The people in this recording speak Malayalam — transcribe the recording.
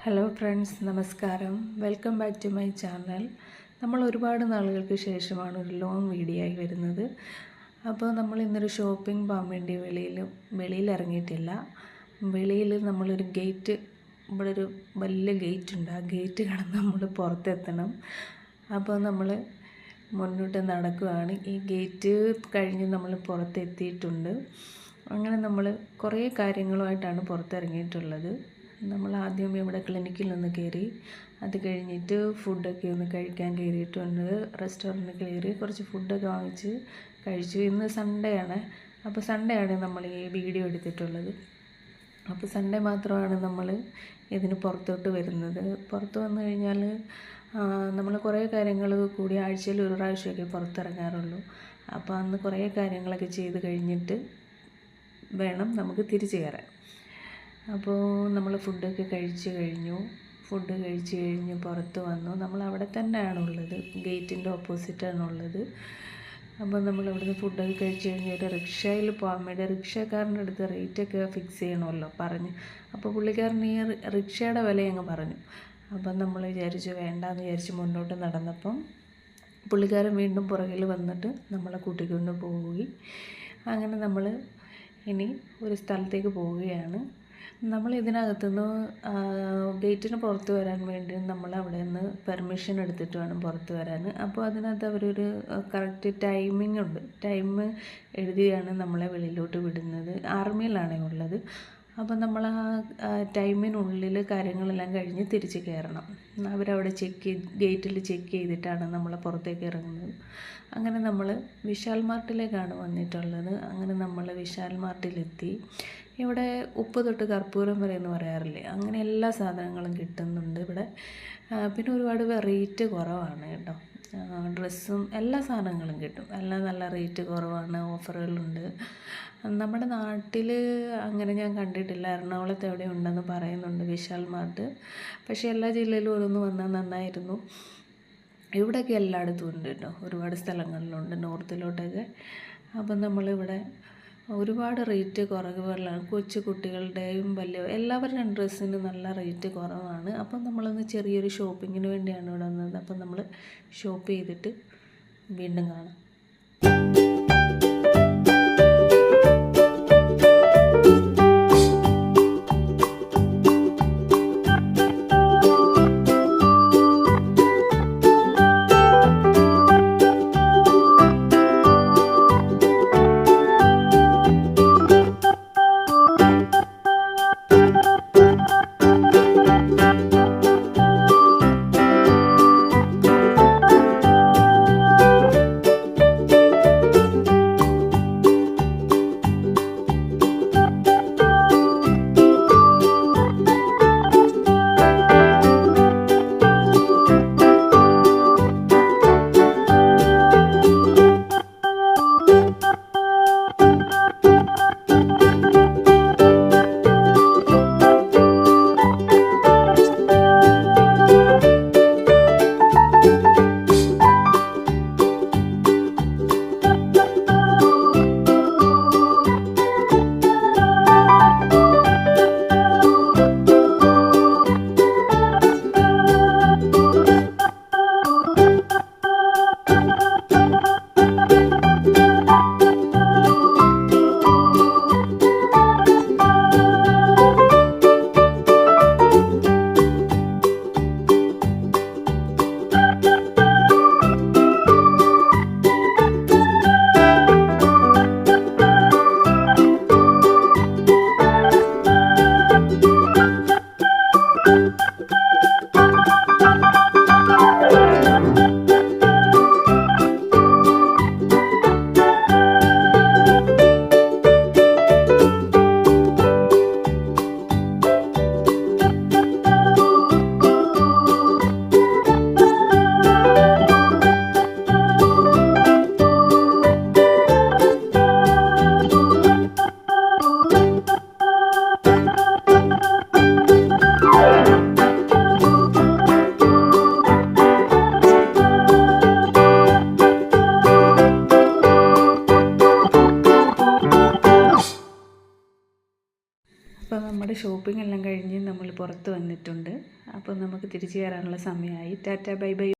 ഹലോ ഫ്രണ്ട്സ്, നമസ്കാരം. Welcome back to my channel. നമ്മൾ ഒരുപാട് നാളുകൾക്ക് ശേഷമാണ് ഒരു ലോങ് വീഡിയോ ആയി വരുന്നത്. അപ്പോൾ നമ്മൾ ഇന്നൊരു ഷോപ്പിംഗ് പോകാൻ വേണ്ടി വെളിയിൽ ഇറങ്ങിയിട്ടില്ല. വെളിയിൽ നമ്മളൊരു ഗേറ്റ്, ഇവിടെ ഒരു വലിയ ഗേറ്റ് ഉണ്ട്. ആ ഗേറ്റ് കടന്ന് നമ്മൾ പുറത്തെത്തണം. അപ്പോൾ നമ്മൾ മുന്നോട്ട് നടക്കുകയാണ്. ഈ ഗേറ്റ് കഴിഞ്ഞ് നമ്മൾ പുറത്തെത്തിയിട്ടുണ്ട്. അങ്ങനെ നമ്മൾ കുറേ കാര്യങ്ങളുമായിട്ടാണ് പുറത്തിറങ്ങിയിട്ടുള്ളത്. നമ്മൾ ആദ്യം ഇവിടെ ക്ലിനിക്കിൽ നിന്ന് കയറി, അത് കഴിഞ്ഞിട്ട് ഫുഡൊക്കെ ഒന്ന് കഴിക്കാൻ കയറിയിട്ടുണ്ട്. റെസ്റ്റോറൻറ്റിൽ കയറി കുറച്ച് ഫുഡൊക്കെ വാങ്ങിച്ച് കഴിച്ചു. ഇന്ന് സൺഡേ ആണ്. അപ്പോൾ സൺഡേ ആണ് നമ്മൾ ഈ വീഡിയോ എടുത്തിട്ടുള്ളത്. അപ്പോൾ സൺഡേ മാത്രമാണ് നമ്മൾ ഇതിന് പുറത്തോട്ട് വരുന്നത്. പുറത്ത് വന്നു കഴിഞ്ഞാൽ നമ്മൾ കുറേ കാര്യങ്ങൾ കൂടി ആഴ്ചയിൽ ഒരു പ്രാവശ്യമൊക്കെ പുറത്തിറങ്ങാറുള്ളൂ. അപ്പോൾ അന്ന് കുറേ കാര്യങ്ങളൊക്കെ ചെയ്ത് കഴിഞ്ഞിട്ട് വേണം നമുക്ക് തിരിച്ചു കയറാൻ. അപ്പോൾ നമ്മൾ ഫുഡൊക്കെ കഴിച്ച് കഴിഞ്ഞു. ഫുഡ് കഴിച്ച് കഴിഞ്ഞ് പുറത്ത് വന്നു. നമ്മൾ അവിടെ തന്നെയാണുള്ളത്, ഗേറ്റിൻ്റെ ഓപ്പോസിറ്റാണുള്ളത്. അപ്പോൾ നമ്മൾ അവിടുന്ന് ഫുഡൊക്കെ കഴിച്ച് കഴിഞ്ഞ് ഒരു റിക്ഷയിൽ പോകാൻ വേണ്ടി റിക്ഷക്കാരൻ്റെ അടുത്ത് റേറ്റൊക്കെ ഫിക്സ് ചെയ്യണമല്ലോ പറഞ്ഞ്. അപ്പോൾ പുള്ളിക്കാരൻ ഈ റിക്ഷയുടെ വില അങ്ങ് പറഞ്ഞു. അപ്പം നമ്മൾ വിചാരിച്ചു വേണ്ടാന്ന് വിചാരിച്ച് മുന്നോട്ട് നടന്നപ്പം പുള്ളിക്കാരൻ വീണ്ടും പുറകിൽ വന്നിട്ട് നമ്മളെ കൂട്ടിക്കൊണ്ട് പോയി. അങ്ങനെ നമ്മൾ ഇനി ഒരു സ്ഥലത്തേക്ക് പോവുകയാണ്. നമ്മൾ ഇതിനകത്തുനിന്ന് ഗേറ്റിന് പുറത്ത് വരാൻ വേണ്ടി നമ്മൾ അവിടെ നിന്ന് പെർമിഷൻ എടുത്തിട്ട് വേണം പുറത്ത് വരാൻ. അപ്പോൾ അതിനകത്ത് അവരൊരു കറക്റ്റ് ടൈമിംഗ് ഉണ്ട്. ടൈം എഴുതിയാണ് നമ്മളെ വെളിയിലോട്ട് വിടുന്നത്. ആർമിയിലാണ് ഉള്ളത്. അപ്പോൾ നമ്മൾ ആ ടൈമിനുള്ളിൽ കാര്യങ്ങളെല്ലാം കഴിഞ്ഞ് തിരിച്ച് കയറണം. അവരവിടെ ഗേറ്റിൽ ചെക്ക് ചെയ്തിട്ടാണ് നമ്മളെ പുറത്തേക്ക് ഇറങ്ങുന്നത്. അങ്ങനെ നമ്മൾ വിശാൽ മാർട്ടിലേക്കാണ് വന്നിട്ടുള്ളത്. അങ്ങനെ നമ്മൾ വിശാൽ മാർട്ടിലെത്തി. ഇവിടെ ഉപ്പ് തൊട്ട് കർപ്പൂരം വരെ എന്ന് പറയാറില്ലേ, അങ്ങനെ എല്ലാ സാധനങ്ങളും കിട്ടുന്നുണ്ട് ഇവിടെ. പിന്നെ ഒരുപാട് റേറ്റ് കുറവാണ് കേട്ടോ. ഡ്രസ്സും എല്ലാ സാധനങ്ങളും കിട്ടും. എല്ലാം നല്ല റേറ്റ് കുറവാണ്, ഓഫറുകളുണ്ട്. നമ്മുടെ നാട്ടിൽ അങ്ങനെ ഞാൻ കണ്ടിട്ടില്ല. എറണാകുളത്ത് എവിടെ ഉണ്ടെന്ന് പറയുന്നുണ്ട് വിശാൽ മാർട്ട്. പക്ഷേ എല്ലാ ജില്ലയിലും ഓരോന്ന് വന്നാൽ നന്നായിരുന്നു. ഇവിടെയൊക്കെ എല്ലായിടത്തും ഉണ്ട് കേട്ടോ, ഒരുപാട് സ്ഥലങ്ങളിലുണ്ട് നോർത്തിലോട്ടൊക്കെ. അപ്പം നമ്മളിവിടെ ഒരുപാട് റേറ്റ് കുറവുള്ള കൊച്ചു കുട്ടികളുടെയും വലിയ എല്ലാവരുടെയും ഡ്രസ്സിന് നല്ല റേറ്റ് കുറവാണ്. അപ്പം നമ്മളൊന്ന് ചെറിയൊരു ഷോപ്പിങ്ങിന് വേണ്ടിയാണ് ഇവിടെ വന്നത്. അപ്പം നമ്മൾ ഷോപ്പ് ചെയ്തിട്ട് വീണ്ടും കാണാം. പുറത്ത് വന്നിട്ടുണ്ട്. അപ്പോൾ നമുക്ക് തിരിച്ചു കയറാനുള്ള സമയമായി. Tata bye bye.